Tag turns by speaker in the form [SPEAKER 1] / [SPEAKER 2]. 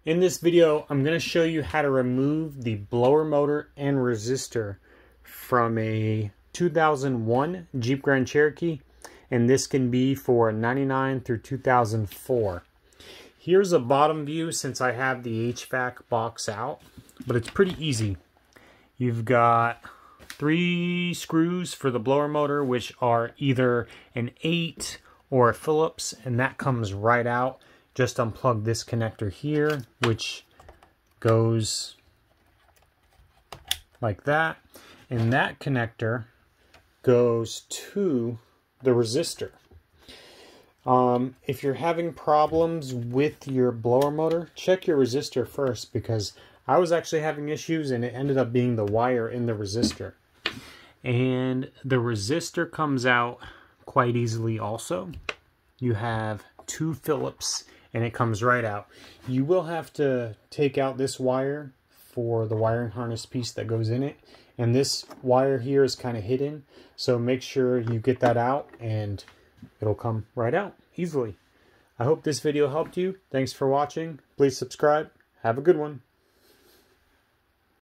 [SPEAKER 1] In this video, I'm going to show you how to remove the blower motor and resistor from a 2001 Jeep Grand Cherokee, and this can be for 99 through 2004. Here's a bottom view since I have the HVAC box out, but it's pretty easy. You've got 3 screws for the blower motor, which are either an 8 or a Phillips, and that comes right out. Just unplug this connector here, which goes like that, and that connector goes to the resistor. If you're having problems with your blower motor, check your resistor first, because I was actually having issues and it ended up being the wire in the resistor. And the resistor comes out quite easily also. You have 2 Phillips and it comes right out. You will have to take out this wire for the wiring harness piece that goes in it. And this wire here is kind of hidden, so make sure you get that out and it'll come right out easily. I hope this video helped you. Thanks for watching. Please subscribe. Have a good one.